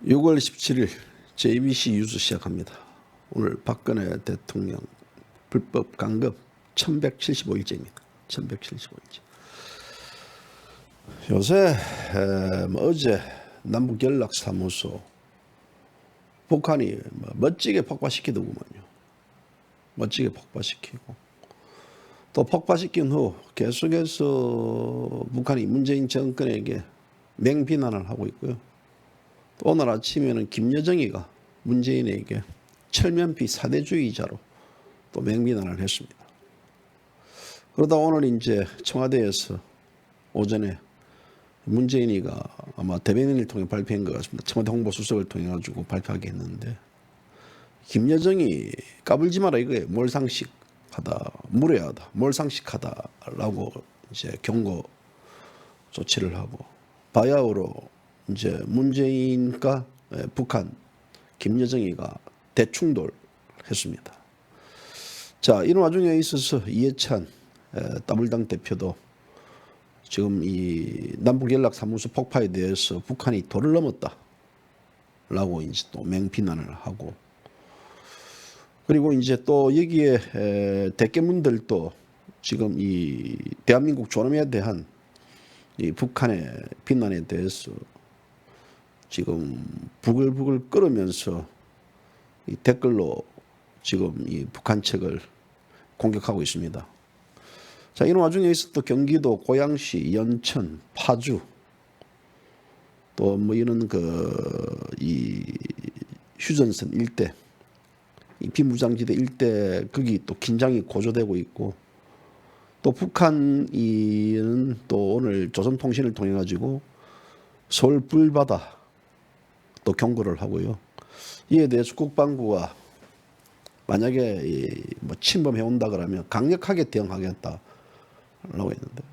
6월 17일 JBC 뉴스 시작합니다. 오늘 박근혜 대통령 불법 강급 1175일째입니다. 1175일째. 요새 어제 남북연락사무소 북한이 멋지게 폭파시키더구만요. 멋지게 폭파시키고 또 폭파시킨 후 계속해서 북한이 문재인 정권에게 맹비난을 하고 있고요. 또 오늘 아침에는 김여정이가 문재인에게 철면피 사대주의자로 또 맹비난을 했습니다. 그러다 오늘 이제 청와대에서 오전에 문재인이가 아마 대변인을 통해 발표한 것 같습니다. 청와대 홍보수석을 통해 가지고 발표하게 했는데, 김여정이 까불지 마라 이거예요. 몰상식하다, 무례하다, 몰상식하다라고 이제 경고 조치를 하고, 바야흐로 이제 문재인과 북한 김여정이가 대충돌했습니다. 자, 이런 와중에 있어서 이해찬 더불당 대표도 지금 이 남북연락사무소 폭파에 대해서 북한이 도를 넘었다라고 이제 또 맹비난을 하고, 그리고 이제 또 여기에 대깨문들도 지금 이 대한민국 존엄에 대한 이 북한의 비난에 대해서 지금 부글부글 끓으면서 이 댓글로 지금 이 북한 측을 공격하고 있습니다. 자, 이런 와중에 있어 또 경기도 고양시, 연천, 파주, 또 뭐 이런 이 휴전선 일대, 이 비무장지대 일대 거기 또 긴장이 고조되고 있고, 또 북한이 또 오늘 조선통신을 통해 가지고 서울 불바다 또 경고를 하고요. 이에 대해서 국방부가 만약에 뭐 침범해 온다 그러면 강력하게 대응하겠다라고 했는데,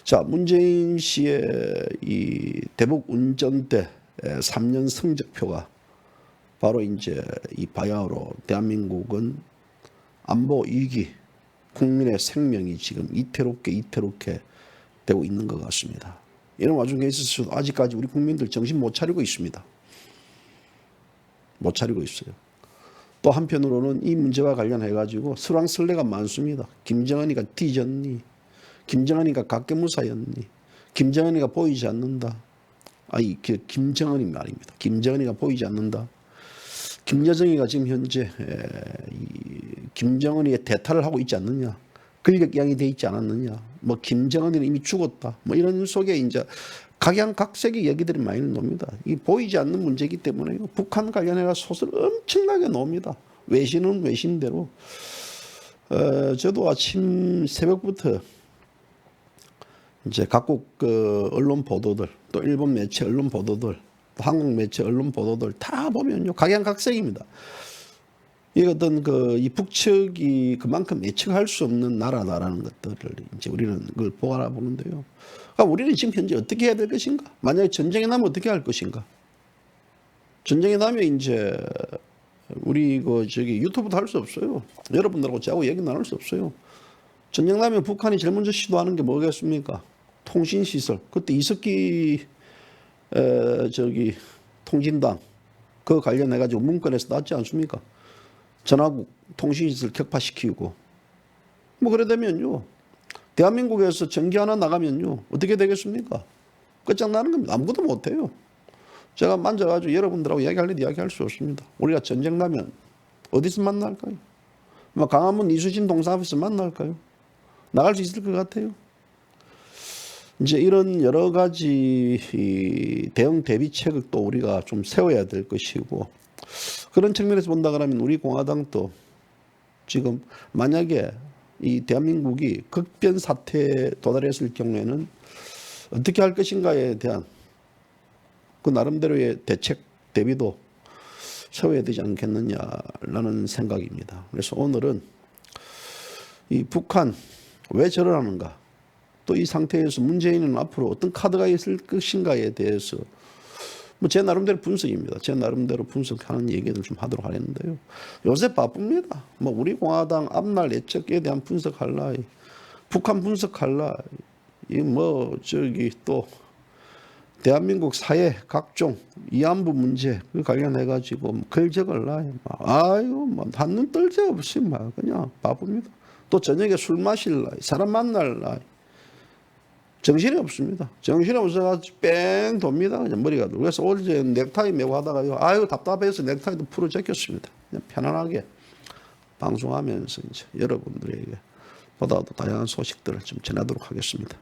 자, 문재인 씨의 이 대북 운전대 3년 성적표가 바로 이제 이 바야흐로 대한민국은 안보 위기, 국민의 생명이 지금 이태롭게 되고 있는 것 같습니다. 이런 와중에 있어서도 아직까지 우리 국민들 정신 못 차리고 있습니다. 못 차리고 있어요. 또 한편으로는 이 문제와 관련해 가지고 설왕설래가 많습니다. 김정은이가 뒤졌니? 김정은이가 각계무사였니? 김정은이가 보이지 않는다. 김정은이 말입니다. 김정은이가 보이지 않는다. 김여정이가 지금 현재 김정은이의 대타를 하고 있지 않느냐, 근력양이 돼 있지 않았느냐, 뭐 김정은이는 이미 죽었다, 뭐 이런 속에 이제 각양각색의 얘기들이 많이 나옵니다. 이 보이지 않는 문제이기 때문에 북한 관련해서 소설 엄청나게 나옵니다. 외신은 외신대로. 저도 아침 새벽부터 이제 각국 언론 보도들, 또 일본 매체 언론 보도들, 또 한국 매체 언론 보도들 다 보면요, 각양각색입니다. 이 어떤 이 북측이 그만큼 예측할 수 없는 나라다라는 것들을 이제 우리는 그걸 보아보는데요. 그러니까 우리는 지금 현재 어떻게 해야 될 것인가? 만약에 전쟁이 나면 어떻게 할 것인가? 전쟁이 나면 이제 우리 유튜브도 할 수 없어요. 여러분들하고 저하고 얘기 나눌 수 없어요. 전쟁 나면 북한이 제일 먼저 시도하는 게 뭐겠습니까? 통신시설. 그때 이석기 통진당 그 관련해가지고 문건에서 났지 않습니까? 전화국 통신시설 격파시키고, 뭐 그래 되면요, 대한민국에서 전기 하나 나가면요 어떻게 되겠습니까? 끝장나는 겁니다. 아무것도 못해요. 제가 만져가지고 여러분들하고 이야기할 일 이야기할 수 없습니다. 우리가 전쟁 나면 어디서 만날까요? 뭐 강화문 이수신 동상 앞에서 만날까요? 나갈 수 있을 것 같아요. 이제 이런 여러 가지 대응 대비책을 또 우리가 좀 세워야 될 것이고, 그런 측면에서 본다 그러면 우리 공화당도 지금 만약에 이 대한민국이 극변 사태에 도달했을 경우에는 어떻게 할 것인가에 대한 그 나름대로의 대책 대비도 세워야 되지 않겠느냐라는 생각입니다. 그래서 오늘은 이 북한 왜 저러는가, 또 이 상태에서 문재인은 앞으로 어떤 카드가 있을 것인가에 대해서 뭐 제 나름대로 분석입니다. 제 나름대로 분석하는 얘기들 좀 하도록 하겠는데요. 요새 바쁩니다. 뭐 우리 공화당 앞날 예측에 대한 분석할라, 북한 분석할라, 또 대한민국 사회 각종 위안부 문제 관련해 가지고 글적을 놔요. 아유 뭐 한눈 뜰 데 없이 막 그냥 바쁩니다. 또 저녁에 술 마실 날, 사람 만날 날 정신이 없습니다. 정신이 없어가지고 뺑 돕니다. 그냥 머리가 들고. 그래서 어제 넥타이 메고 하다가요. 아유 답답해서 넥타이도 풀어 제꼈습니다. 그냥 편안하게 방송하면서 이제 여러분들에게 보다도 다양한 소식들을 좀 전하도록 하겠습니다.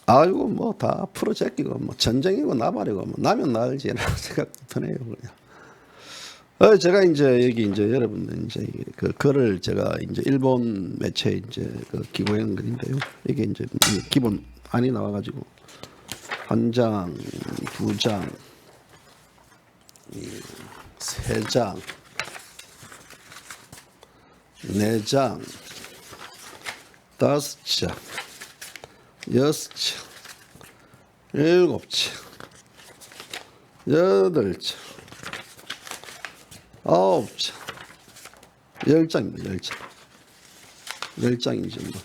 아이고 뭐 다 풀어 제끼고 뭐 전쟁이고 나발이고 뭐 나면 나을지 라는 생각 드네요 그냥. 제가 이제 여기 이제 여러분들 이제 그 글을 제가 이제 일본 매체 이제 그 기고한 글인데요. 이게 이제 기본 안이 나와가지고 한 장, 두 장, 세 장, 네 장, 다섯 장. 여섯 장, 일곱 장, 여덟 장, 아홉 장, 10장입니다. 10장. 10장이죠. 뭐.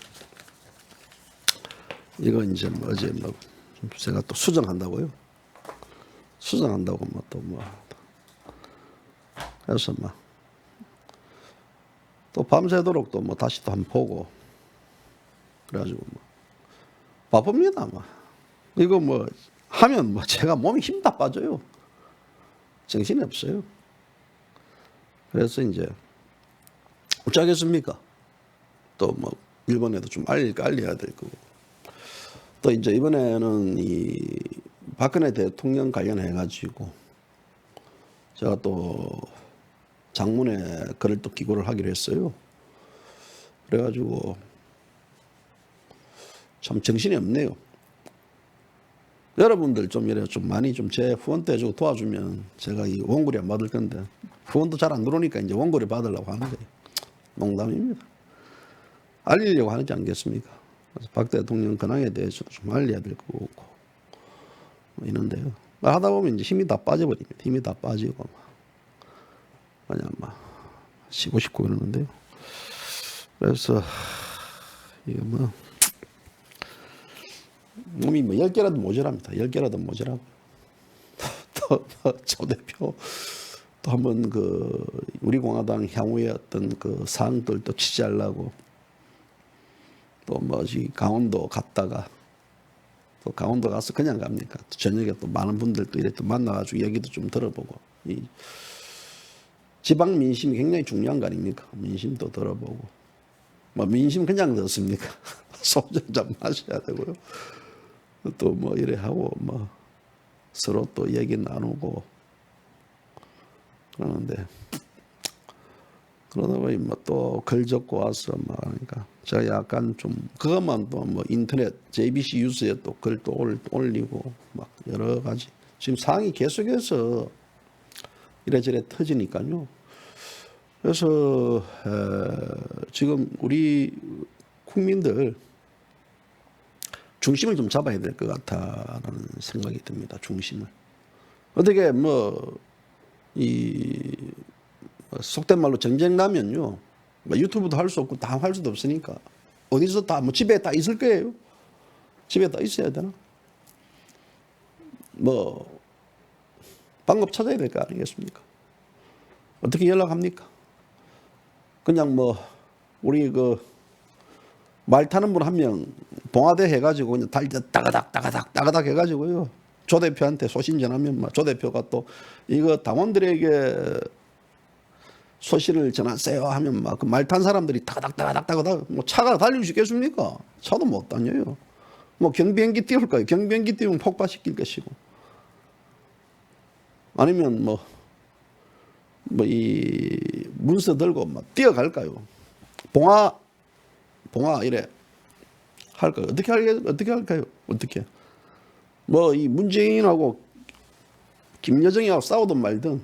이거 이제 뭐 어제 뭐 제가 또 수정한다고요. 수정한다고 뭐 또 뭐. 그래서 뭐 또 밤새도록 또 뭐 다시 또 한번 보고 그래가지고 뭐. 바쁩니다. 뭐. 이거 뭐 하면 뭐 제가 몸이 힘 다 빠져요. 정신이 없어요. 그래서 이제 어쩌겠습니까? 또 뭐 일본에도 좀 알려야 될 거고. 또 이제 이번에는 이 박근혜 대통령 관련해 가지고 제가 또 장문에 글을 또 기고를 하기로 했어요. 그래가지고 참 정신이 없네요. 여러분들 좀 이래 좀 많이 좀 제 후원도 해주고 도와주면 제가 이 원고리 안 받을 건데 후원도 잘 안 들어오니까 이제 원고리 받으려고 하는데 농담입니다. 알리려고 하지 않겠습니까? 그래서 박 대통령 근황에 대해서도 좀 알려야 될 거고 뭐 이런데요. 하다 보면 이제 힘이 다 빠져버립니다. 힘이 다 빠지고 그냥 막 쉬고 싶고 그러는데요. 그래서 이게 뭐 몸이 뭐 10개라도 모자랍니다. 10개라도 모자라고. 또 조 대표 또 한번 그 우리 공화당 향후의 어떤 그 사항들 또 취재하려고 또 뭐지 강원도 갔다가 또 강원도 가서 그냥 갑니까? 또 저녁에 또 많은 분들 또 이렇게 또 만나가지고 얘기도 좀 들어보고 이 지방 민심이 굉장히 중요한 거 아닙니까? 민심도 들어보고 뭐 민심 그냥 듣습니까? 소주 좀 마셔야 되고요. 또 뭐 이래 하고 뭐 서로 또 얘기 나누고 그러는데 그러다 보니 뭐 또 글 적고 와서 막 그러니까 제가 약간 좀 그것만 또 뭐 인터넷 JBC 뉴스에 또 글 또 올리고 막 여러 가지 지금 상황이 계속해서 이래저래 터지니까요. 그래서 지금 우리 국민들 중심을 좀 잡아야 될 것 같다라는 생각이 듭니다. 중심을. 어떻게 뭐 이 속된 말로 전쟁 나면요. 뭐 유튜브도 할 수 없고 다 할 수도 없으니까 어디서 다 뭐 집에 다 있을 거예요. 집에 다 있어야 되나? 뭐 방법 찾아야 될 거 아니겠습니까? 어떻게 연락합니까? 그냥 뭐 우리 그 말 타는 분 한 명 봉화대 해가지고 그냥 따가닥 해가지고요. 조 대표한테 소신 전하면 조 대표가 또 이거 당원들에게 소신을 전하세요 하면 막 그 말 탄 사람들이 따가닥 뭐 차가 달릴 수 있겠습니까? 차도 못 다녀요. 뭐 경비행기 띄울까요? 경비행기 띄우면 폭파시킬 것이고 아니면 뭐 이 문서 들고 막 뛰어갈까요? 봉화 이래 할까요? 어떻게 할까요? 어떻게? 뭐 이 문재인하고 김여정이하고 싸우든 말든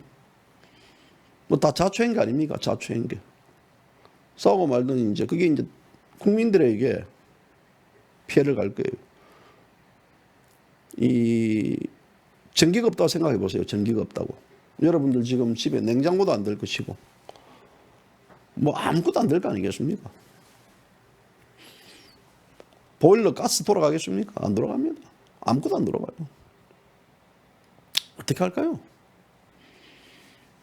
뭐 다 자초행위 아닙니까? 자초행위. 싸우고 말든 이제 그게 이제 국민들에게 피해를 갈 거예요. 이 전기가 없다고 생각해 보세요. 전기가 없다고. 여러분들 지금 집에 냉장고도 안 될 것이고 뭐 아무것도 안 될 거 아니겠습니까? 보일러 가스 돌아가겠습니까? 안 돌아갑니다. 아무것도 안 돌아가요. 어떻게 할까요?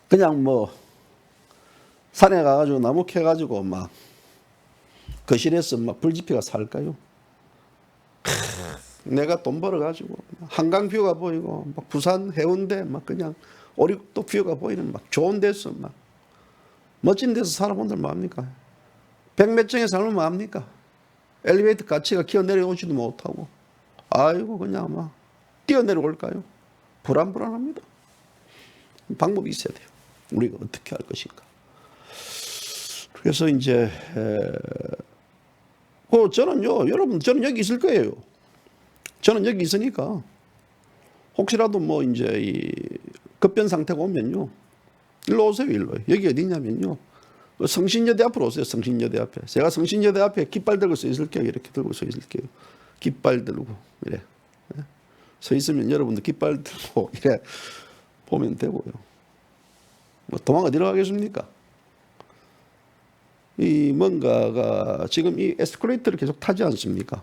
그냥 뭐 산에 가가지고 나무 캐가지고 막 거실에서 막 불지피가 살까요? 내가 돈 벌어가지고 한강 뷰가 보이고 막 부산 해운대 막 그냥 오리국도 뷰가 보이는 막 좋은 데서 막 멋진 데서 살아본들 뭐합니까? 백몇 정에 살면 뭐합니까? 엘리베이터 가치가 기어 내려오지도 못하고 아이고 그냥 막 뛰어내려올까요? 불안합니다. 방법이 있어야 돼요. 우리가 어떻게 할 것인가. 그래서 이제 저는요, 여러분 저는 여기 있을 거예요. 저는 여기 있으니까 혹시라도 뭐 이제 이 급변 상태가 오면요, 일로 오세요. 일로. 여기 어디냐면요, 성신여대 앞으로 오세요. 성신여대 앞에. 제가 성신여대 앞에 깃발 들고 서 있을게요. 이렇게 들고 서 있을게요. 깃발 들고 이래 서 있으면 여러분들 깃발 들고 이래 보면 되고요. 뭐 도망 어디로 가겠습니까? 이 뭔가가 지금 이 에스컬레이터를 계속 타지 않습니까?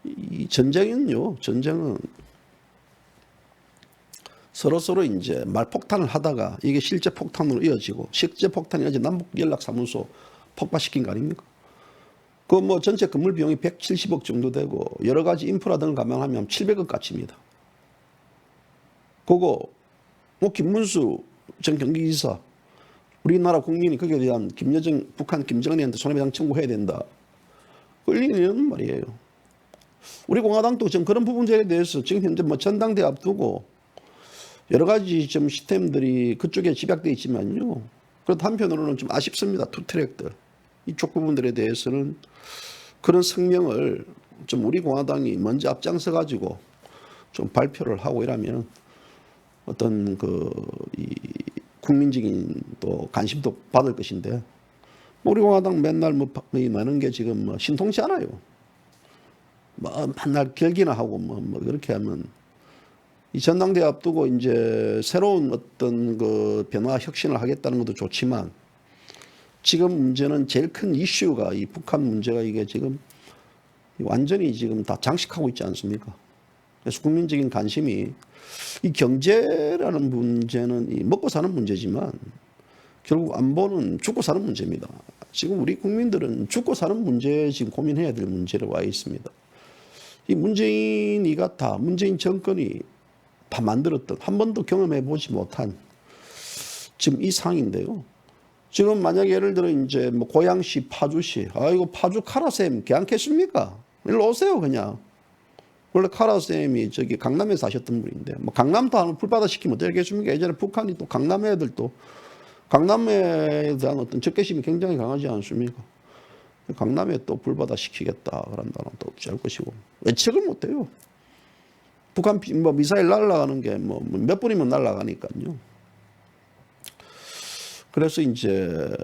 이 전쟁은요, 전쟁은 서로 이제 말폭탄을 하다가 이게 실제 폭탄으로 이어지고 실제 폭탄이 어제 남북연락사무소 폭파시킨 거 아닙니까? 그 뭐 전체 건물 비용이 170억 정도 되고 여러 가지 인프라 등을 감안하면 700억 가치입니다. 그거 뭐 김문수 전 경기지사 우리나라 국민이 거기에 대한 김여정 북한 김정은이한테 손해배상 청구해야 된다. 끌리는 말이에요. 우리 공화당도 지금 그런 부분들에 대해서 지금 현재 뭐 전당대 앞두고 여러 가지 좀 시스템들이 그쪽에 집약되어 있지만요. 그래도 한편으로는 좀 아쉽습니다. 투트랙들. 이쪽 부분들에 대해서는 그런 성명을 좀 우리 공화당이 먼저 앞장서 가지고 좀 발표를 하고 이러면 어떤 이 국민적인 또 관심도 받을 것인데 우리 공화당 맨날 뭐 많은 게 지금 뭐 신통치 않아요. 뭐 맨날 결기나 하고 뭐 그렇게 하면 이 전당대회 앞두고 이제 새로운 어떤 그 변화 혁신을 하겠다는 것도 좋지만 지금 문제는 제일 큰 이슈가 이 북한 문제가 이게 지금 완전히 지금 다 장식하고 있지 않습니까? 그래서 국민적인 관심이 이 경제라는 문제는 이 먹고 사는 문제지만 결국 안보는 죽고 사는 문제입니다. 지금 우리 국민들은 죽고 사는 문제에 지금 고민해야 될 문제로 와 있습니다. 이 문재인 정권이 다 만들었던 한 번도 경험해 보지 못한 지금 이 상인데요. 지금 만약 예를 들어 이제 뭐 고양시, 파주시, 아이고 파주 카라쌤 괜찮겠습니까? 일로 오세요 그냥. 원래 카라쌤이 저기 강남에 사셨던 분인데 뭐 강남도 하면 불바다 시키면 어떻겠습니까? 예전에 북한이 또 강남 애들도 강남에 대한 어떤 적개심이 굉장히 강하지 않습니까? 강남에 또 불바다 시키겠다 그런다면 또 어쩔 것이고 예측을 못해요. 북한 뭐 미사일 날아가는 게 뭐 몇 분이면 날아가니까요. 그래서 이제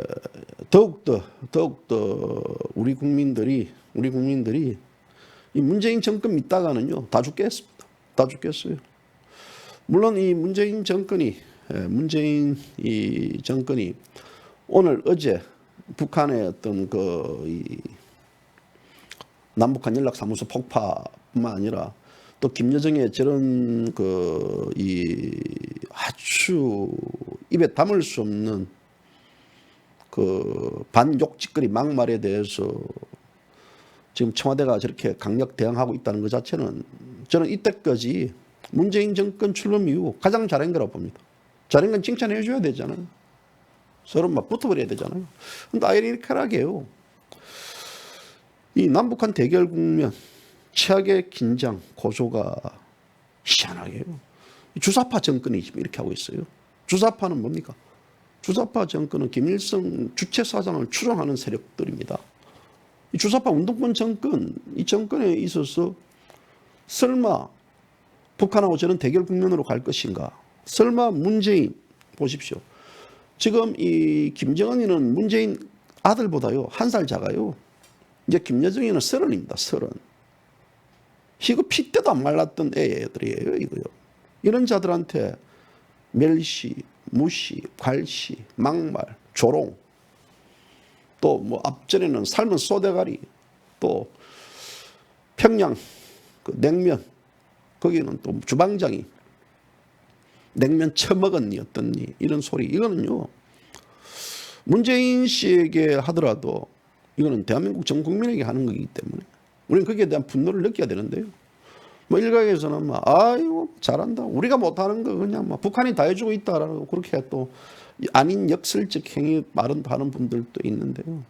더욱더 우리 국민들이 이 문재인 정권 믿다가는요 다 죽겠습니다. 다 죽겠어요. 물론 이 문재인 이 정권이 오늘 어제 북한의 어떤 이 남북한 연락사무소 폭파뿐만 아니라 또 김여정의 저런 이 아주 입에 담을 수 없는 반욕짓거리 막말에 대해서 지금 청와대가 저렇게 강력 대응하고 있다는 것 자체는 저는 이때까지 문재인 정권 출범 이후 가장 잘한 거라고 봅니다. 잘한 건 칭찬해 줘야 되잖아요. 서로 막 붙어버려야 되잖아요. 근데 아이러니컬하게요. 이 남북한 대결 국면, 최악의 긴장, 고조가 희한하게요. 주사파 정권이 지금 이렇게 하고 있어요. 주사파는 뭡니까? 주사파 정권은 김일성 주체 사상을 추종하는 세력들입니다. 이 주사파 운동권 정권, 이 정권에 있어서 설마 북한하고 저는 대결 국면으로 갈 것인가? 설마 문재인 보십시오. 지금 이 김정은이는 문재인 아들보다요 1살 작아요. 이제 김여정이는 30입니다. 30. 이거 핏대도 안 말랐던 애들이에요. 이거요. 이런 자들한테 멸시, 무시, 괄시, 막말, 조롱, 또 뭐 앞전에는 삶은 쏘대가리, 또 평양 그 냉면 거기는 또 주방장이 냉면 처먹었니 어떻니 이런 소리. 이거는요 문재인 씨에게 하더라도 이거는 대한민국 전 국민에게 하는 거기 때문에 우리는 거기에 대한 분노를 느껴야 되는데요. 뭐 일각에서는 막 아이고 잘한다 우리가 못하는 거 그냥 막 북한이 다 해주고 있다라고 그렇게 또 아닌 역설적 행위 말은 하는 분들도 있는데요.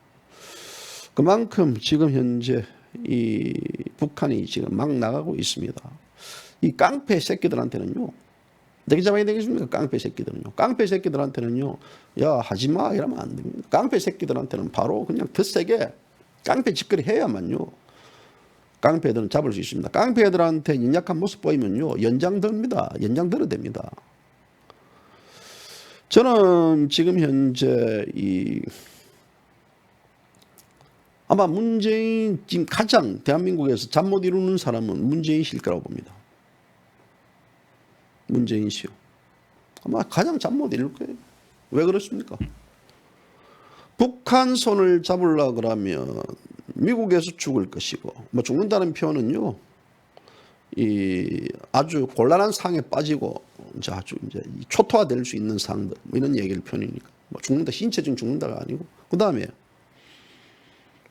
그만큼 지금 현재 이 북한이 지금 막 나가고 있습니다. 이 깡패 새끼들한테는요 내게 잡아야 되겠습니까? 깡패 새끼들은요. 깡패 새끼들한테는요 야 하지마 이러면 안 됩니다. 깡패 새끼들한테는 바로 그냥 더 세게 깡패 짓거리 해야만요 깡패들은 잡을 수 있습니다. 깡패들한테 연약한 모습 보이면요 연장 듭니다. 연장 들어야 됩니다. 저는 지금 현재 아마 문재인 지금 가장 대한민국에서 잠 못 이루는 사람은 문재인 씨일 거라고 봅니다. 문재인 씨요. 아마 가장 잠 못 이룰 거예요. 왜 그렇습니까? 북한 손을 잡으려고 그러면 미국에서 죽을 것이고 뭐 죽는다는 표현은요 이 아주 곤란한 상에 빠지고 이제 아주 이제 초토화될 수 있는 상들 뭐 이런 얘기를 표현이니까 뭐 죽는다 신체적인 죽는다가 아니고 그 다음에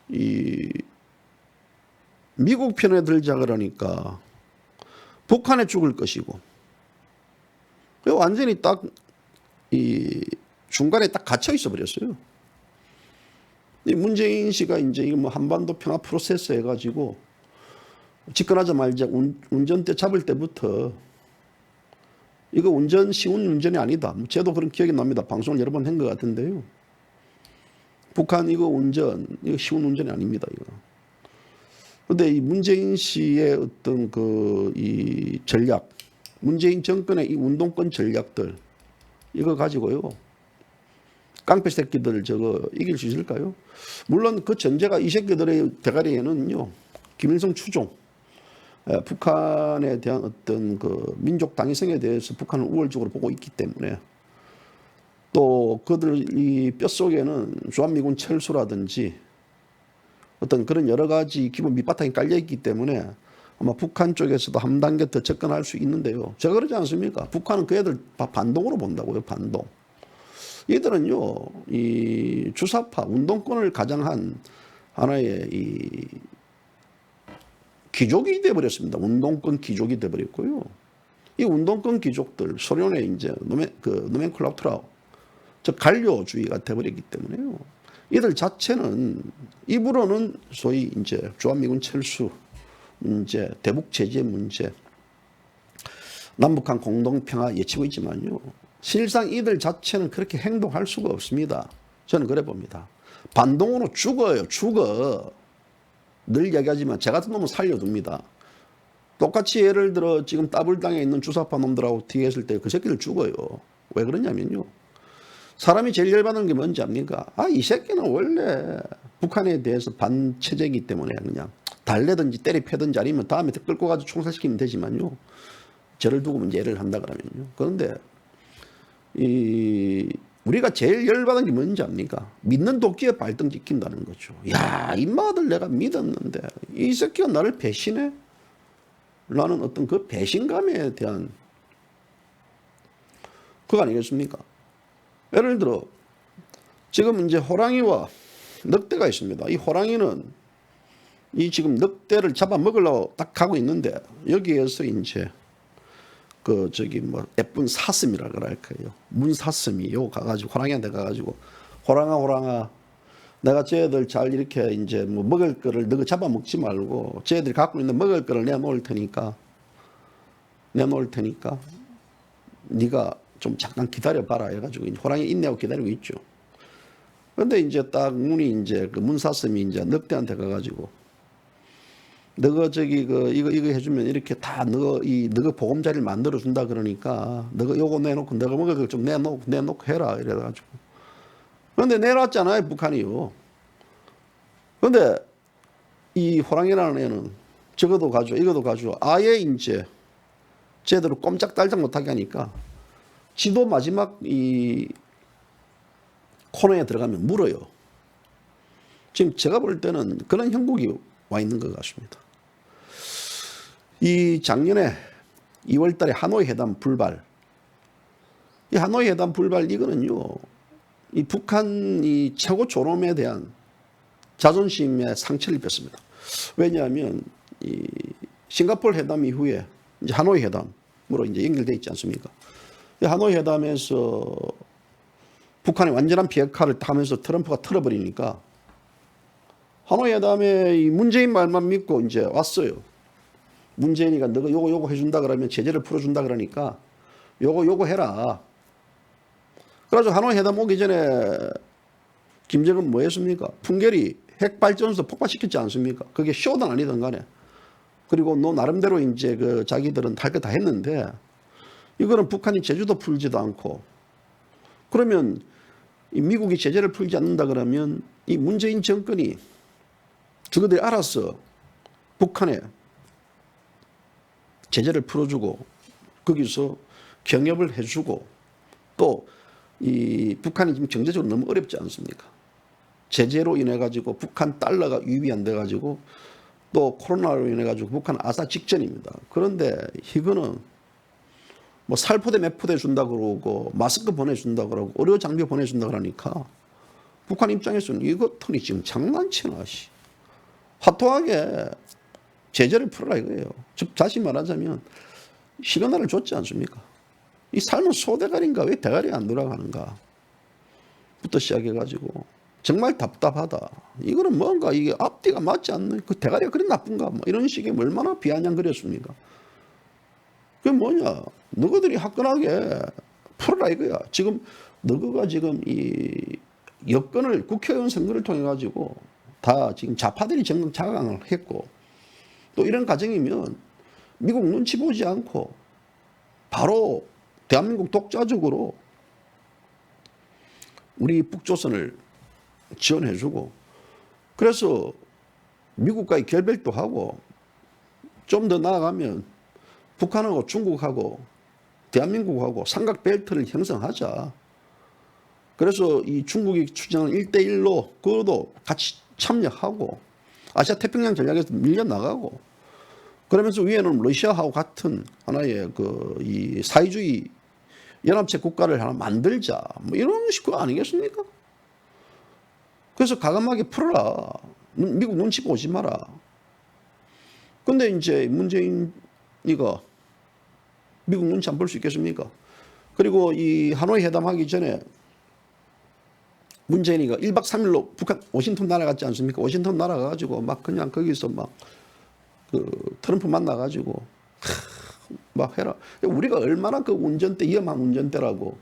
이 미국 편에 들자 그러니까 북한에 죽을 것이고 완전히 딱 이 중간에 딱 갇혀 있어 버렸어요. 이 문재인 씨가 이제 이거 뭐 한반도 평화 프로세스 해가지고 집권하자마자 운전대 잡을 때부터 이거 운전 쉬운 운전이 아니다. 저도 그런 기억이 납니다. 방송을 여러 번 한 것 같은데요. 북한 이거 운전 이거 쉬운 운전이 아닙니다. 이거. 그런데 이 문재인 씨의 어떤 그 이 전략, 문재인 정권의 이 운동권 전략들 이거 가지고요. 깡패 새끼들 저거 이길 수 있을까요? 물론 그 전제가 이 새끼들의 대가리에는요. 김일성 추종, 북한에 대한 어떤 그 민족 당위성에 대해서 북한을 우월적으로 보고 있기 때문에 또 그들 이 뼛속에는 주한미군 철수라든지 어떤 그런 여러 가지 기본 밑바탕이 깔려 있기 때문에 아마 북한 쪽에서도 한 단계 더 접근할 수 있는데요. 제가 그러지 않습니까? 북한은 그 애들 반동으로 본다고요. 반동. 얘들은요, 이 주사파 운동권을 가장한 하나의 이 귀족이 되어버렸습니다. 운동권 귀족이 되어버렸고요. 이 운동권 귀족들 소련의 이제 노멘클라투라 즉 관료주의가 되어버렸기 때문에요. 이들 자체는 입으로는 소위 이제 주한미군 철수 문제, 대북 제재 문제, 남북한 공동평화 외치고 있지만요. 실상 이들 자체는 그렇게 행동할 수가 없습니다. 저는 그래 봅니다. 반동으로 죽어요. 죽어. 늘 얘기하지만 제 같은 놈은 살려둡니다. 똑같이 예를 들어 지금 따블당에 있는 주사파 놈들하고 뒤에 있을 때 그 새끼들 죽어요. 왜 그러냐면요. 사람이 제일 열받는 게 뭔지 압니까? 이 새끼는 원래 북한에 대해서 반체제이기 때문에 그냥 달래든지 때리 패든지 아니면 다음에 끌고 가서 총살시키면 되지만요. 저를 두고 예를 한다 그러면요. 그런데 우리가 제일 열받은 게 뭔지 압니까? 믿는 도끼에 발등 찍힌다는 거죠. 야, 인마들 내가 믿었는데 이 새끼가 나를 배신해? 라는 어떤 그 배신감에 대한 그거 아니겠습니까? 예를 들어 지금 이제 호랑이와 늑대가 있습니다. 이 호랑이는 이 지금 늑대를 잡아먹으려고 딱 가고 있는데 여기에서 이제 그 저기 뭐 예쁜 사슴이라 그럴까요? 문사슴이 요 가가지고 호랑이한테 가가지고 호랑아 내가 쟤들 잘 이렇게 이제 뭐 먹을 거를 너가 잡아먹지 말고 쟤들이 갖고 있는 먹을 거를 내놓을 테니까 네가 좀 잠깐 기다려봐라 해가지고 호랑이 인내하고 기다리고 있죠. 그런데 이제 딱 문이 이제 그 문사슴이 이제 늑대한테 가가지고 너가 저기 이거 해주면 이렇게 다 너가 보금자리를 만들어 준다 그러니까 너가 요거 내놓고 너가 먹을 걸 좀 내놓고 해라 이래가지고. 그런데 내놨잖아요 북한이요. 그런데 이 호랑이라는 애는 저거도 가지고 이거도 가지고 아예 이제 제대로 꼼짝달싹 못하게 하니까 지도 마지막 이 코너에 들어가면 물어요. 지금 제가 볼 때는 그런 형국이 와 있는 것 같습니다. 이 작년에 2월 달에 하노이 회담 불발. 이 하노이 회담 불발 이거는요. 이 북한이 최고 존엄에 대한 자존심에 상처를 입혔습니다. 왜냐하면 이 싱가포르 회담 이후에 이제 하노이 회담으로 이제 연결되어 있지 않습니까? 이 하노이 회담에서 북한의 완전한 비핵화를 하면서 트럼프가 틀어버리니까 하노이 회담에 이 문재인 말만 믿고 이제 왔어요. 문재인이가 너가 요거 해준다 그러면 제재를 풀어준다 그러니까 요거 해라. 그래가지고 하노이 회담 오기 전에 김정은 뭐 했습니까? 풍계리 핵발전소 폭파시켰지 않습니까? 그게 쇼든 아니든 간에. 그리고 너 나름대로 이제 그 자기들은 할 거 다 했는데 이거는 북한이 제주도 풀지도 않고 그러면 이 미국이 제재를 풀지 않는다 그러면 이 문재인 정권이 저거들이 알아서 북한에 제재를 풀어주고 거기서 경협을 해주고 또 이 북한이 지금 경제적으로 너무 어렵지 않습니까? 제재로 인해 가지고 북한 달러가 유입이 안 돼 가지고 또 코로나로 인해 가지고 북한 아사 직전입니다. 그런데 이거는 뭐 살포대 매포대 준다 그러고 마스크 보내준다 그러고 의료 장비 보내준다 그러니까 북한 입장에서는 이것들이 지금 장난치나 화통하게 제재를 풀어라 이거예요. 즉 다시 말하자면 시그널을 줬지 않습니까? 이 삶은 소대가리인가 왜 대가리가 안 돌아가는가 부터 시작해가지고 정말 답답하다. 이거는 뭔가 이게 앞뒤가 맞지 않는 그 대가리가 그리 나쁜가 뭐 이런 식의 얼마나 비아냥거렸습니까? 그게 뭐냐? 너희들이 화끈하게 풀어라 이거야. 지금 너희가 지금 이 여권을 국회의원 선거를 통해 가지고 다 지금 좌파들이 정강 자강을 했고 또 이런 과정이면 미국 눈치 보지 않고 바로 대한민국 독자적으로 우리 북조선을 지원해주고 그래서 미국과의 결별도 하고 좀 더 나아가면 북한하고 중국하고 대한민국하고 삼각벨트를 형성하자. 그래서 이 중국이 추진하는 1대1로 그것도 같이 참여하고 아시아 태평양 전략에서 밀려나가고 그러면서 위에는 러시아하고 같은 하나의 이 사회주의 연합체 국가를 하나 만들자. 뭐 이런 식구 아니겠습니까? 그래서 과감하게 풀어라. 미국 눈치 보지 마라. 근데 이제 문재인이가 미국 눈치 안 볼 수 있겠습니까? 그리고 이 하노이 회담하기 전에 문재인이가 1박 3일로 북한 워싱턴 날아갔지 않습니까? 워싱턴 날아가가지고 막 그냥 거기서 막 트럼프 만나가지고 막 해라. 우리가 얼마나 그 운전대 위험한 운전대라고.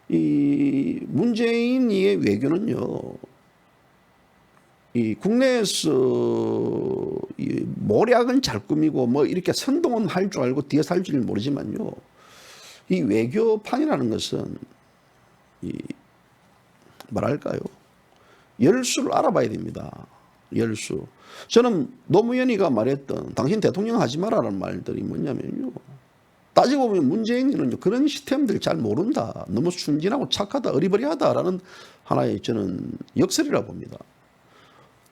이 문재인의 외교는요. 이 국내에서 이 모략은 잘 꾸미고 뭐 이렇게 선동은 할 줄 알고 뒤에 살 줄 모르지만요. 이 외교판이라는 것은 이 뭐랄까요? 열수를 알아봐야 됩니다. 열수. 저는 노무현이가 말했던 당신 대통령 하지 마라라는 말들이 뭐냐면요. 따지고 보면 문재인은 그런 시스템들 잘 모른다. 너무 순진하고 착하다. 어리버리하다라는 하나의 저는 역설이라 봅니다.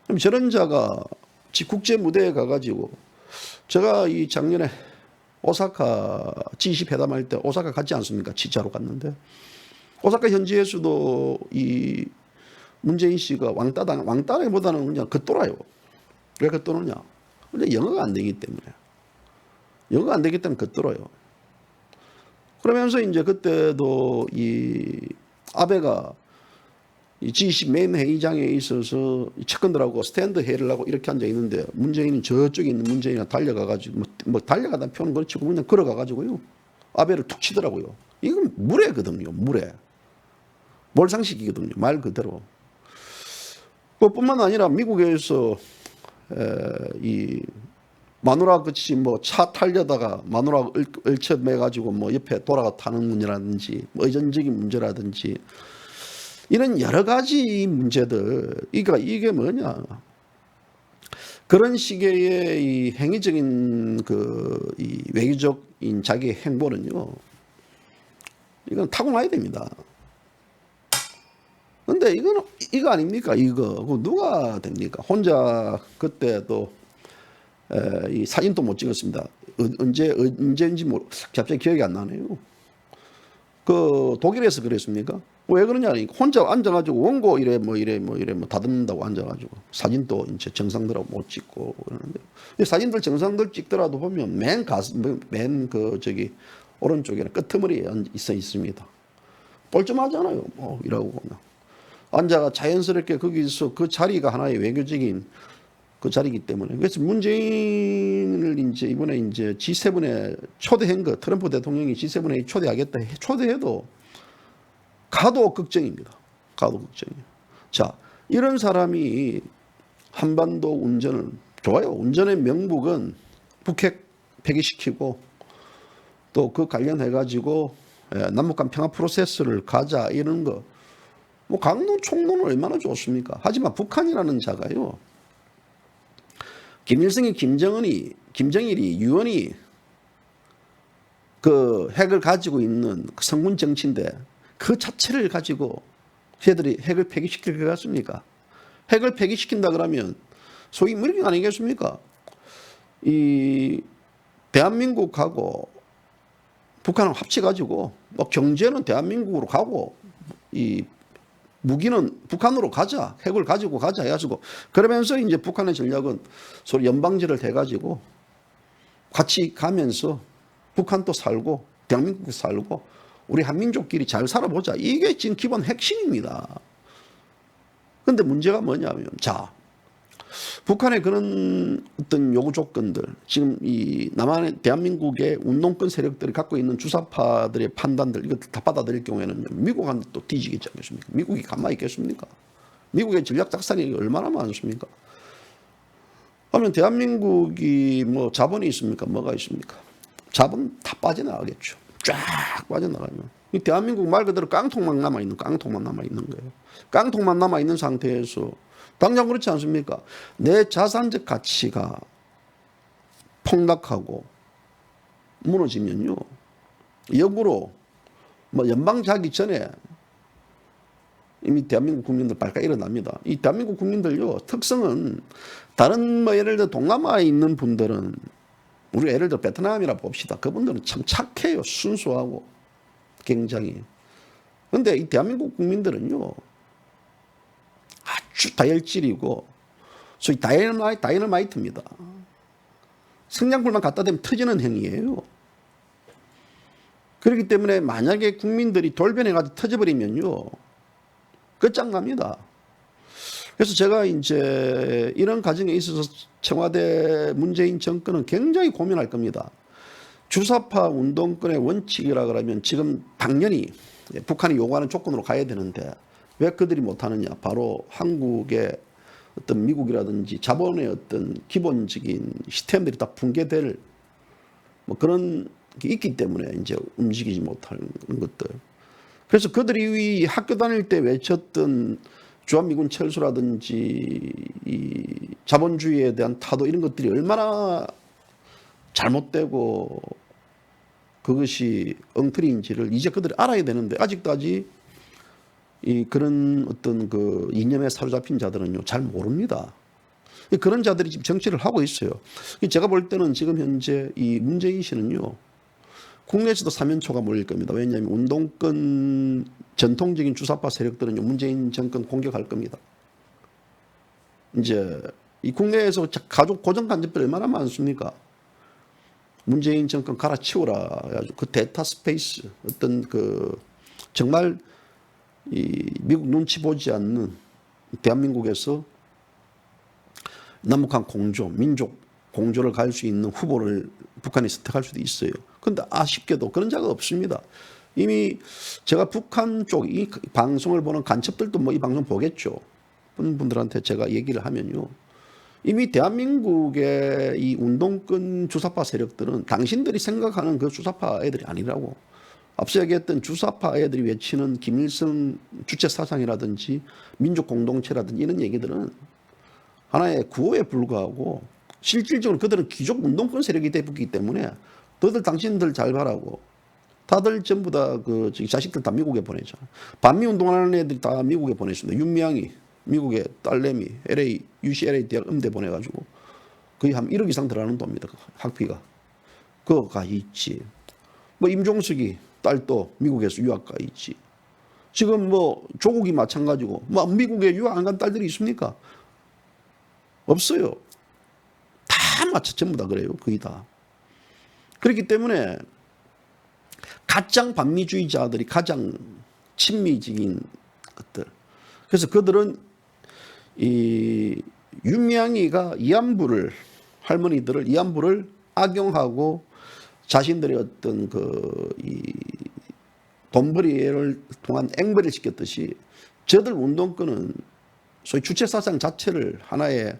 그럼 저런 자가 국제 무대에 가가지고 제가 이 작년에 오사카 G20 회담할 때 오사카 갔지 않습니까? 진짜로 갔는데 오사카 현지에서도 이 문재인 씨가 왕따라기보다는 그냥 겉돌아요. 왜 겉도느냐? 근데 영어가 안 되기 때문에. 영어가 안 되기 때문에 겉돌아요. 그러면서 이제 그때도 이 아베가 이 G20 메인 회의장에 있어서 측근들하고 스탠드 회의를 하고 이렇게 앉아 있는데 문재인은 저쪽에 있는 문재인이 달려가가지고 뭐 달려가다 표는 그렇지 그냥 걸어가가지고요. 아베를 툭 치더라고요. 이건 물회거든요. 물회. 몰상식이거든요. 말 그대로. 그뿐만 아니라 미국에서 이 마누라 같이 뭐 차 타려다가 마누라 얼쳐매 가지고 뭐 옆에 돌아가 타는 문제라든지 뭐 의존적인 문제라든지 이런 여러 가지 문제들. 그러니까 이게 뭐냐? 그런 식의 이 행위적인 이 외교적인 자기 행보는요, 이건 타고나야 됩니다. 근데 이거 아닙니까? 이거 누가 됩니까? 혼자 그때 또 이 사진도 못 찍었습니다. 언제인지 갑자기 기억이 안 나네요. 그 독일에서 그랬습니까? 왜 그러냐? 혼자 앉아가지고 원고 이래 뭐 다듬는다고 앉아가지고 사진도 이제 정상들하고 못 찍고 그러는데 사진들 정상들 찍더라도 보면 맨 오른쪽에는 끄트머리에 있어 있습니다. 뻘쭘하잖아요. 뭐 이라고 보면 앉아가 자연스럽게 거기서 그 자리가 하나의 외교적인 그 자리이기 때문에 그래서 문재인을 이번에 G7에 초대한 거 트럼프 대통령이 G7에 초대하겠다 초대해도 가도 걱정입니다. 가도 걱정이에요. 자, 이런 사람이 한반도 운전을 좋아요. 운전의 명분은 북핵 폐기시키고 또 그 관련해 가지고 남북한 평화 프로세스를 가자 이런 거. 뭐 강론 총론은 얼마나 좋습니까? 하지만 북한이라는 자가요. 김일성이 김정일이 유언이 그 핵을 가지고 있는 성군 정치인데 그 자체를 가지고 걔들이 핵을 폐기시킬 것 같습니까? 핵을 폐기시킨다 그러면 소위 무력 아니겠습니까? 이 대한민국하고 북한을 합쳐가지고 뭐 경제는 대한민국으로 가고 이 무기는 북한으로 가자, 핵을 가지고 가자 해가지고 그러면서 이제 북한의 전략은 서로 연방제를 해가지고 같이 가면서 북한도 살고 대한민국도 살고 우리 한민족끼리 잘 살아보자. 이게 지금 기본 핵심입니다. 그런데 문제가 뭐냐면 자, 북한의 그런 어떤 요구 조건들 지금 이 대한민국의 운동권 세력들이 갖고 있는 주사파들의 판단들 이거 다 받아들일 경우에는 미국한테 또 뒤지겠지 않겠습니까? 미국이 가만히 있겠습니까? 미국의 전략 작산이 얼마나 많습니까? 그러면 대한민국이 뭐 자본이 있습니까? 뭐가 있습니까? 자본 다 빠져나가겠죠. 쫙 빠져나가면 이 대한민국 말 그대로 깡통만 남아있는 거예요. 깡통만 남아있는 상태에서 당장 그렇지 않습니까? 내 자산적 가치가 폭락하고 무너지면요. 역으로 뭐 연방 자기 전에 이미 대한민국 국민들 발가 일어납니다. 이 대한민국 국민들요. 특성은 다른 뭐 예를 들어 동남아에 있는 분들은 우리 예를 들어 베트남이라 봅시다. 그분들은 참 착해요. 순수하고 굉장히. 그런데 이 대한민국 국민들은요. 아주 다혈질이고 소위 다이너마이트입니다. 성냥불만 갖다 대면 터지는 행위예요. 그렇기 때문에 만약에 국민들이 돌변해가지고 터져버리면요. 끝장납니다. 그래서 제가 이제 이런 과정에 있어서 청와대 문재인 정권은 굉장히 고민할 겁니다. 주사파 운동권의 원칙이라 그러면 지금 당연히 북한이 요구하는 조건으로 가야 되는데 왜 그들이 못하느냐? 바로 한국의 어떤 미국이라든지 자본의 어떤 기본적인 시스템들이 다 붕괴될 뭐 그런 게 있기 때문에 이제 움직이지 못하는 것들. 그래서 그들이 학교 다닐 때 외쳤던 주한미군 철수라든지 이 자본주의에 대한 타도 이런 것들이 얼마나 잘못되고 그것이 엉터리인지를 이제 그들이 알아야 되는데 아직까지 그런 어떤 그 이념에 사로잡힌 자들은요, 잘 모릅니다. 그런 자들이 지금 정치를 하고 있어요. 제가 볼 때는 지금 현재 이 문재인 씨는요, 국내에서도 사면초가 몰릴 겁니다. 왜냐하면 운동권 전통적인 주사파 세력들은요, 문재인 정권 공격할 겁니다. 이제 이 국내에서 가족 고정 간접들이 얼마나 많습니까? 문재인 정권 갈아치우라 해가지고 그 데이터 스페이스 어떤 그 정말 이 미국 눈치 보지 않는 대한민국에서 남북한 공조, 민족 공조를 갈 수 있는 후보를 북한이 선택할 수도 있어요. 그런데 아쉽게도 그런 자가 없습니다. 이미 제가 북한 쪽 이 방송을 보는 간첩들도 뭐 이 방송 보겠죠. 그런 분들한테 제가 얘기를 하면요. 이미 대한민국의 이 운동권 주사파 세력들은 당신들이 생각하는 그 주사파 애들이 아니라고. 앞서 얘기했던 주사파 애들이 외치는 김일성 주체 사상이라든지 민족 공동체라든지 이런 얘기들은 하나의 구호에 불과하고 실질적으로 그들은 귀족 운동권 세력이 되기 때문에 너들 당신들 잘 봐라고. 다들 전부 다 그 자식들 다 미국에 보내잖아. 반미 운동하는 애들이 다 미국에 보냈습니다. 윤미향이 미국의 딸내미 UCLA 대학 음대 보내가지고 거의 한 1억 이상 들어가는 돈입니다. 학비가. 그거가 있지. 뭐 임종석이 딸도 미국에서 유학 가 있지. 지금 뭐 조국이 마찬가지고 뭐 미국에 유학 안 간 딸들이 있습니까? 없어요. 다 마찬가지 전부 다 그래요. 거의 다. 그렇기 때문에 가장 반미주의자들이 가장 친미적인 것들. 그래서 그들은 이 윤미향이가 할머니들을 이안부를 악용하고 자신들의 어떤 이 돈벌이를 통한 앵벌이를 시켰듯이 저들 운동권은 소위 주체사상 자체를 하나의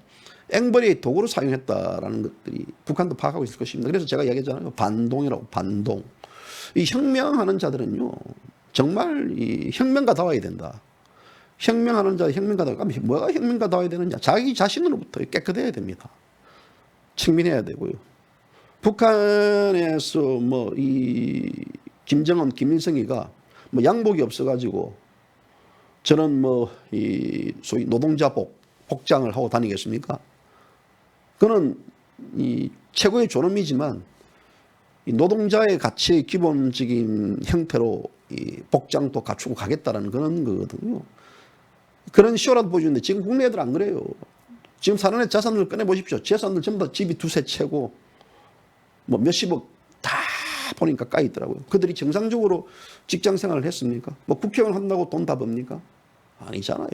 앵벌이의 도구로 사용했다라는 것들이 북한도 파악하고 있을 것입니다. 그래서 제가 얘기했잖아요. 반동이라고, 반동. 이 혁명하는 자들은요, 정말 이 혁명가다워야 된다. 혁명하는 자, 혁명가다워. 뭐가 혁명가다워야 되느냐? 자기 자신으로부터 깨끗해야 됩니다. 측민해야 되고요. 북한에서 뭐 이 김정은, 김일성이가 뭐 양복이 없어가지고 저는 뭐 이 소위 노동자 복장을 하고 다니겠습니까? 그는 이 최고의 존엄이지만 이 노동자의 가치의 기본적인 형태로 이 복장도 갖추고 가겠다라는 그런 거거든요. 그런 쇼라도 보여주는데 지금 국내 애들 안 그래요. 지금 사는 애 자산을 꺼내보십시오. 재산들 전부 다 집이 두세 채고 뭐 몇십억 다 보니까 까이더라고요. 그들이 정상적으로 직장 생활을 했습니까? 뭐 국회의원 한다고 돈 다 법니까? 아니잖아요.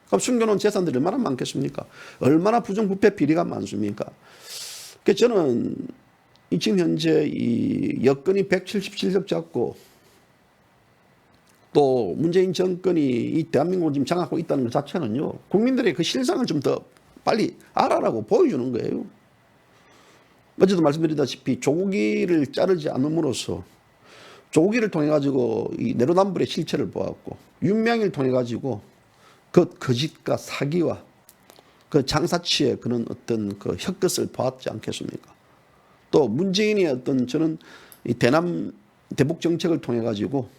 그럼 숨겨놓은 재산들이 얼마나 많겠습니까? 얼마나 부정부패 비리가 많습니까? 그래서 저는 지금 현재 이 여권이 177석 잡고 또 문재인 정권이 이 대한민국을 지금 장악하고 있다는 것 자체는요, 국민들의 그 실상을 좀 더 빨리 알아라고 보여주는 거예요. 어제도 말씀드리다시피 조국이를 자르지 않음으로써 조국이를 통해 가지고 이 내로남불의 실체를 보았고 윤명희를 통해 가지고 그 거짓과 사기와 그 장사치의 그런 어떤 그 혀끝을 보았지 않겠습니까? 또 문재인의 어떤 저는 이 대북 정책을 통해 가지고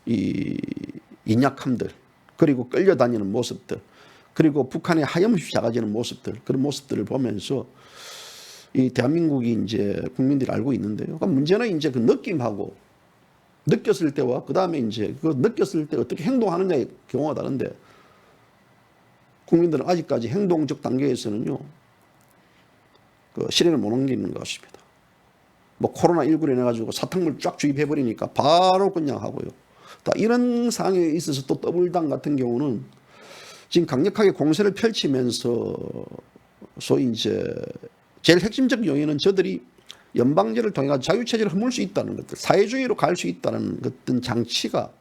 이 인약함들 그리고 끌려다니는 모습들 그리고 북한의 하염없이 작아지는 모습들 그런 모습들을 보면서 이 대한민국이 이제 국민들이 알고 있는데요. 그러니까 문제는 이제 그 느낌하고 느꼈을 때와 그 다음에 이제 그 느꼈을 때 어떻게 행동하느냐의 경우가 다른데 국민들은 아직까지 행동적 단계에서는요, 그 실행을 못 옮기는 것 같습니다. 뭐 코로나19로 인해가지고 사탕물 쫙 주입해버리니까 바로 그냥 하고요. 이런 상황에 있어서 또 더블당 같은 경우는 지금 강력하게 공세를 펼치면서 소위 이제 제일 핵심적 요인은 저들이 연방제를 통해 자유체제를 허물 수 있다는 것들, 사회주의로 갈 수 있다는 어떤 장치가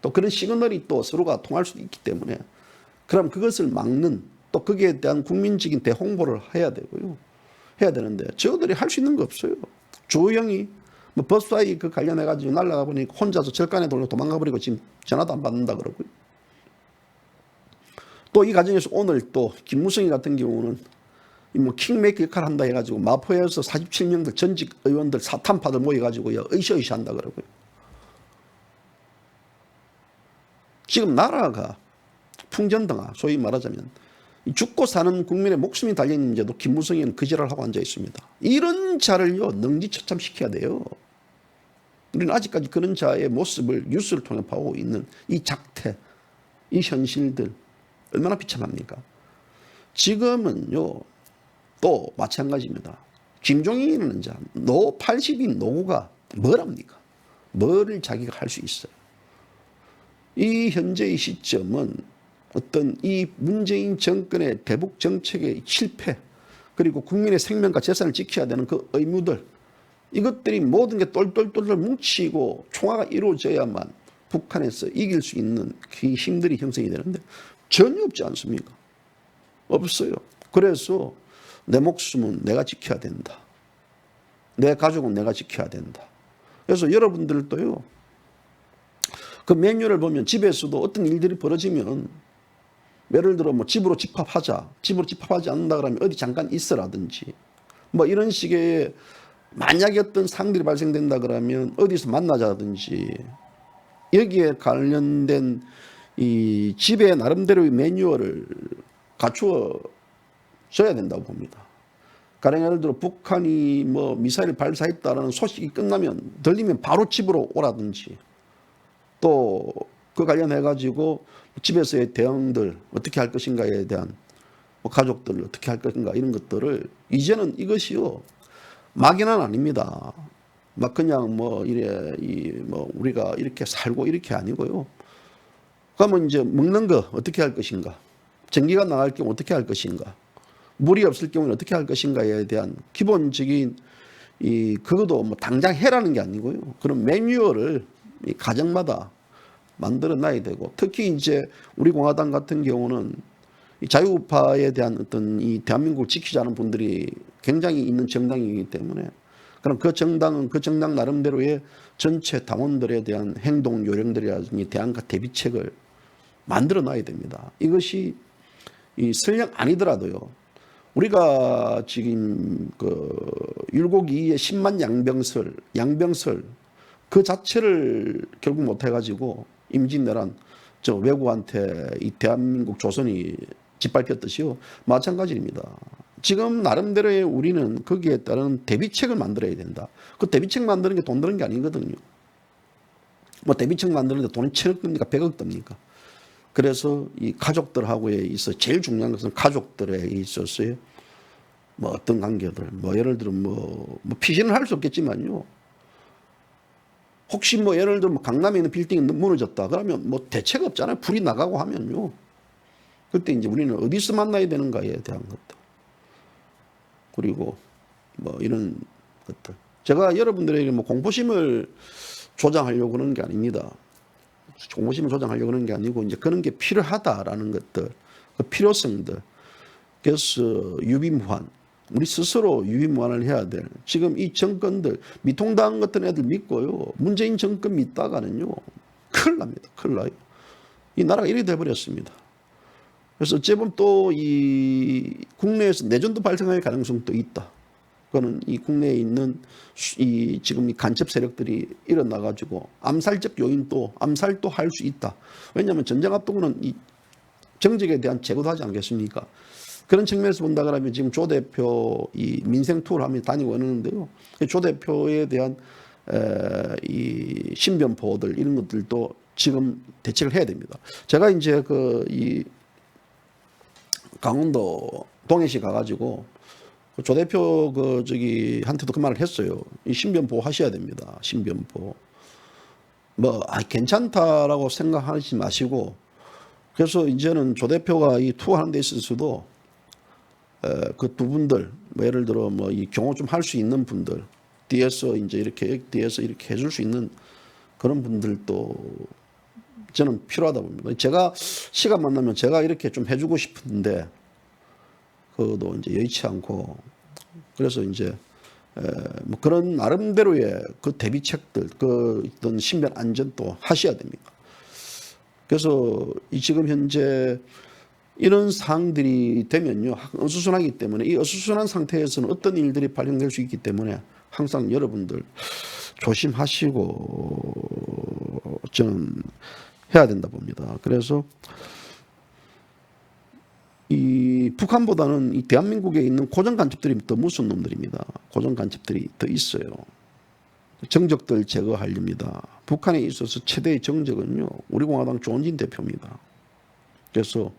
또 그런 시그널이 또 서로가 통할 수도 있기 때문에 그럼 그것을 막는 또 거기에 대한 국민적인 대홍보를 해야 되고요. 해야 되는데 저들이 할 수 있는 거 없어요. 조영이 뭐 버스와이 그 관련해가지고 날아가 보니 혼자서 절간에 돌려 도망가 버리고 지금 전화도 안 받는다 그러고요. 또 이 과정에서 오늘 또 김무성이 같은 경우는 뭐 킹메이커 역할을 한다 해가지고 마포에서 47명들 전직 의원들 사탄파들 모여가지고요 으쌰으쌰 한다 그러고요. 지금 나라가 풍전등화 소위 말하자면 죽고 사는 국민의 목숨이 달려있는 문제도 김무성이는 그 지랄을 하고 앉아 있습니다. 이런 자를요 능지처참시켜야 돼요. 우리는 아직까지 그런 자의 모습을 뉴스를 통해 보고 있는 이 작태, 이 현실들 얼마나 비참합니까? 지금은요 또 마찬가지입니다. 김종인은 자, 80인 노구가 뭐랍니까? 뭐를 자기가 할 수 있어요? 이 현재의 시점은 어떤 이 문재인 정권의 대북 정책의 실패 그리고 국민의 생명과 재산을 지켜야 되는 그 의무들 이것들이 모든 게 똘똘똘똘 뭉치고 총화가 이루어져야만 북한에서 이길 수 있는 그 힘들이 형성이 되는데 전혀 없지 않습니까? 없어요. 그래서 내 목숨은 내가 지켜야 된다. 내 가족은 내가 지켜야 된다. 그래서 여러분들도요, 그 매뉴얼을 보면 집에서도 어떤 일들이 벌어지면 예를 들어 뭐 집으로 집합하자. 집으로 집합하지 않는다 그러면 어디 잠깐 있어라든지 뭐 이런 식의 만약에 어떤 상들이 발생된다 그러면 어디서 만나자든지 여기에 관련된 이 집의 나름대로의 매뉴얼을 갖추어 줘야 된다고 봅니다. 가령 예를 들어 북한이 뭐 미사일을 발사했다라는 소식이 끝나면 들리면 바로 집으로 오라든지 또 그 관련해 가지고 집에서의 대응들 어떻게 할 것인가에 대한 뭐 가족들 어떻게 할 것인가 이런 것들을 이제는 이것이요 막연한 아닙니다. 막 그냥 뭐 이래 뭐 우리가 이렇게 살고 이렇게 아니고요. 그러면 이제 먹는 거 어떻게 할 것인가, 전기가 나갈 경우 어떻게 할 것인가, 물이 없을 경우는 어떻게 할 것인가에 대한 기본적인 그것도 뭐 당장 해라는 게 아니고요. 그런 매뉴얼을 이 가정마다 만들어 놔야 되고 특히 이제 우리 공화당 같은 경우는 이 자유우파에 대한 어떤 이 대한민국을 지키자는 분들이 굉장히 있는 정당이기 때문에 그럼 그 정당은 그 정당 나름대로의 전체 당원들에 대한 행동 요령들이라든지 대안과 대비책을 만들어 놔야 됩니다. 이것이 설령 아니더라도요. 우리가 지금 그 율곡2의 10만 양병설 그 자체를 결국 못 해가지고 임진왜란 저 외국한테 이 대한민국 조선이 짓밟혔듯이요. 마찬가지입니다. 지금 나름대로의 우리는 거기에 따른 대비책을 만들어야 된다. 그 대비책 만드는 게 돈 드는 게 아니거든요. 뭐 대비책 만드는데 돈이 1,000억 듭니까? 100억 듭니까? 그래서 이 가족들하고에 있어 제일 중요한 것은 가족들에 있어서의 뭐 어떤 관계들, 뭐 예를 들어 뭐 피신을 할 수 없겠지만요. 혹시 뭐 예를 들어 뭐 강남에 있는 빌딩이 무너졌다 그러면 뭐 대책 없잖아요. 불이 나가고 하면요. 그때 이제 우리는 어디서 만나야 되는가에 대한 것들. 그리고 뭐 이런 것들. 제가 여러분들에게 뭐 공포심을 조장하려고 그러는 게 아닙니다. 공포심을 조장하려고 그러는 게 아니고 이제 그런 게 필요하다라는 것들, 그 필요성들. 그래서 유비무환. 우리 스스로 유비무환을 해야 될 지금 이 정권들 미통당 같은 애들 믿고요. 문재인 정권 믿다가는요. 큰일 납니다. 큰일 나요. 이 나라가 이렇게 돼버렸습니다. 그래서 어찌 보면 또 이 국내에서 내전도 발생할 가능성도 있다. 그거는 이 국내에 있는 이 지금 이 간첩 세력들이 일어나가지고 암살적 요인도 암살도 할 수 있다. 왜냐하면 전쟁 앞두고는 이 정적에 대한 제거도 하지 않겠습니까? 그런 측면에서 본다 그러면 지금 조 대표 이 민생 투어를 하면 다니고 있는데요. 조 대표에 대한 이 신변 보호들 이런 것들도 지금 대책을 해야 됩니다. 제가 이제 이 강원도 동해시 가가지고 조 대표 한테도 그 말을 했어요. 이 신변 보호 하셔야 됩니다. 신변 보호. 뭐 괜찮다라고 생각하지 마시고 그래서 이제는 조 대표가 이 투어하는 데 있어서도 그 두 분들 뭐 예를 들어 뭐 이 경호 좀 할 수 있는 분들 뒤에서 이제 이렇게 뒤에서 이렇게 해줄 수 있는 그런 분들도 저는 필요하다 봅니다. 제가 시간 만나면 제가 이렇게 좀 해주고 싶은데 그것도 이제 여의치 않고 그래서 이제 뭐 그런 나름대로의 그 대비책들 그 어떤 신변 안전도 하셔야 됩니다. 그래서 이 지금 현재 이런 사항들이 되면요 어수선하기 때문에 이 어수선한 상태에서는 어떤 일들이 발생될 수 있기 때문에 항상 여러분들 조심하시고 저는 해야 된다 봅니다. 그래서 이 북한보다는 이 대한민국에 있는 고정 간첩들이 더 무서운 놈들입니다. 고정 간첩들이 더 있어요. 정적들 제거하렵니다. 북한에 있어서 최대의 정적은요 우리 공화당 조원진 대표입니다. 그래서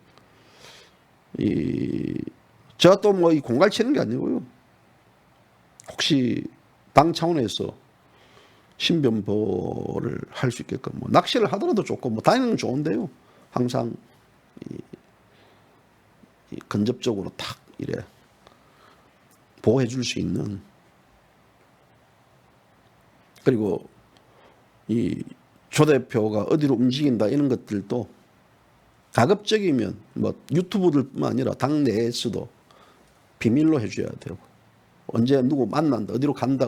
제가 또 뭐 이 공갈 치는 게 아니고요. 혹시 당 차원에서 신변보호를 할 수 있게끔 뭐 낚시를 하더라도 좋고 뭐 다니는 건 좋은데요. 항상 근접적으로 탁 이래 보호해 줄 수 있는 그리고 이 조 대표가 어디로 움직인다 이런 것들도 가급적이면 뭐 유튜브들뿐만 아니라 당 내에서도 비밀로 해줘야 되고, 언제 누구 만난다, 어디로 간다,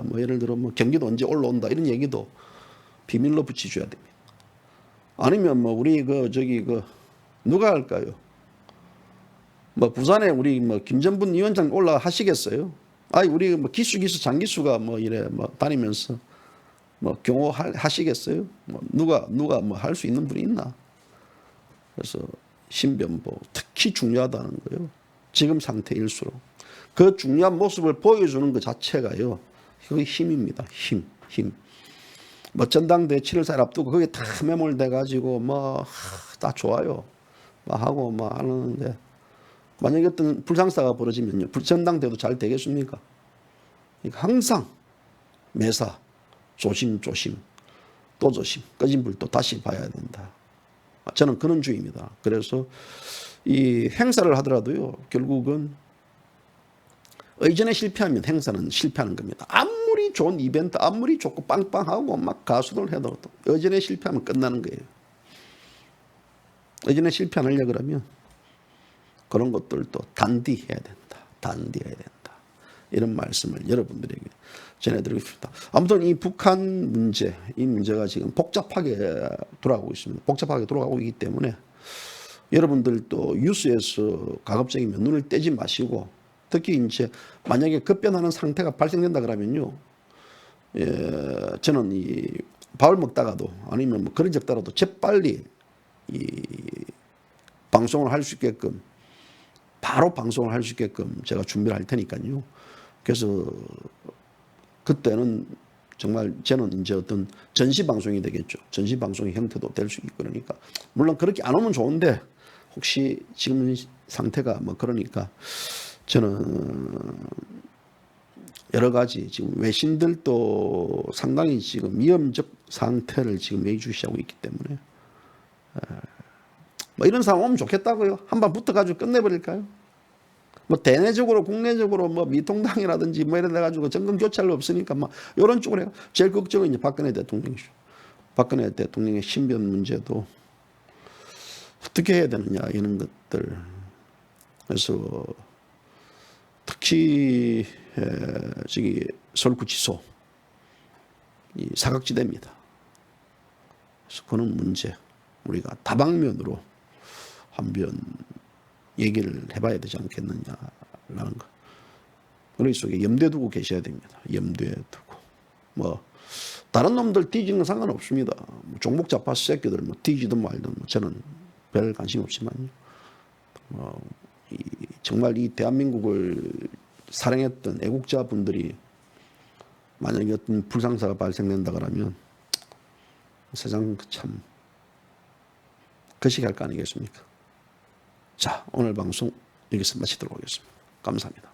뭐 예를 들어 뭐 경기도 언제 올라온다 이런 얘기도 비밀로 붙여줘야 됩니다. 아니면 뭐 우리 누가 할까요? 뭐 부산에 우리 뭐 김전분 위원장 올라 하시겠어요? 아니 우리 뭐 기수 장기수가 뭐 이래 뭐 다니면서 뭐 경호 하시겠어요? 뭐 누가 뭐 할 수 있는 분이 있나? 그래서 신변보 특히 중요하다는 거예요. 지금 상태일수록 그 중요한 모습을 보여주는 것 자체가요, 그게 힘입니다. 힘. 뭐 전당대 7월4일 앞두고 거기에 다 매몰돼 가지고 뭐 다 좋아요, 뭐 하고 뭐 하는데, 만약에 어떤 불상사가 벌어지면요, 전당대도 잘 되겠습니까? 그러니까 항상 매사 조심 또 조심, 꺼진 불도 다시 봐야 된다. 저는 그런 주의입니다. 그래서 이 행사를 하더라도요, 결국은 의전에 실패하면 행사는 실패하는 겁니다. 아무리 좋은 이벤트, 아무리 좋고 빵빵하고 막 가수들 해도 의전에 실패하면 끝나는 거예요. 의전에 실패 안 하려고 그러면 그런 것들도 단디해야 된다. 이런 말씀을 여러분들에게 전해드리고 싶습니다. 아무튼 이 북한 문제, 이 문제가 지금 복잡하게 돌아가고 있습니다. 복잡하게 돌아가고 있기 때문에 여러분들도 뉴스에서 가급적이면 눈을 떼지 마시고, 특히 이제 만약에 급변하는 상태가 발생된다 그러면요, 저는 이 밥을 먹다가도 아니면 뭐 그런 적더라도 재빨리 이 방송을 할 수 있게끔, 바로 방송을 할 수 있게끔 제가 준비를 할 테니까요. 그래서 그때는 정말 저는 이제 어떤 전시 방송이 되겠죠. 전시 방송의 형태도 될 수 있고, 그러니까 물론 그렇게 안 오면 좋은데 혹시 지금 상태가 뭐 그러니까 저는 여러 가지 지금 외신들도 상당히 지금 위험적 상태를 지금 예의주시하고 있기 때문에 뭐 이런 상황 오면 좋겠다고요. 한번 붙어가지고 끝내버릴까요? 뭐 대내적으로 국내적으로 뭐 미통당이라든지 뭐 이런 데 가지고 정권 교체할 없으니까 뭐 이런 쪽으로 해요. 제일 걱정은 이제 박근혜 대통령이죠. 박근혜 대통령의 신변 문제도 어떻게 해야 되느냐 이런 것들. 그래서 특히 저기 서울구치소 이 사각지대입니다. 그래서 그런 문제 우리가 다방면으로 한번 얘기를 해봐야 되지 않겠느냐라는 거. 머릿속에 염두에 두고 계셔야 됩니다. 염두에 두고. 뭐 다른 놈들 뒤지는 건 상관없습니다. 뭐 종목 잡화 새끼들 뭐 뒤지든 말든 뭐 저는 별 관심 없지만요. 정말 이 대한민국을 사랑했던 애국자분들이 만약에 어떤 불상사가 발생된다 그러면 세상 참 거시기할 거 아니겠습니까? 자, 오늘 방송 여기서 마치도록 하겠습니다. 감사합니다.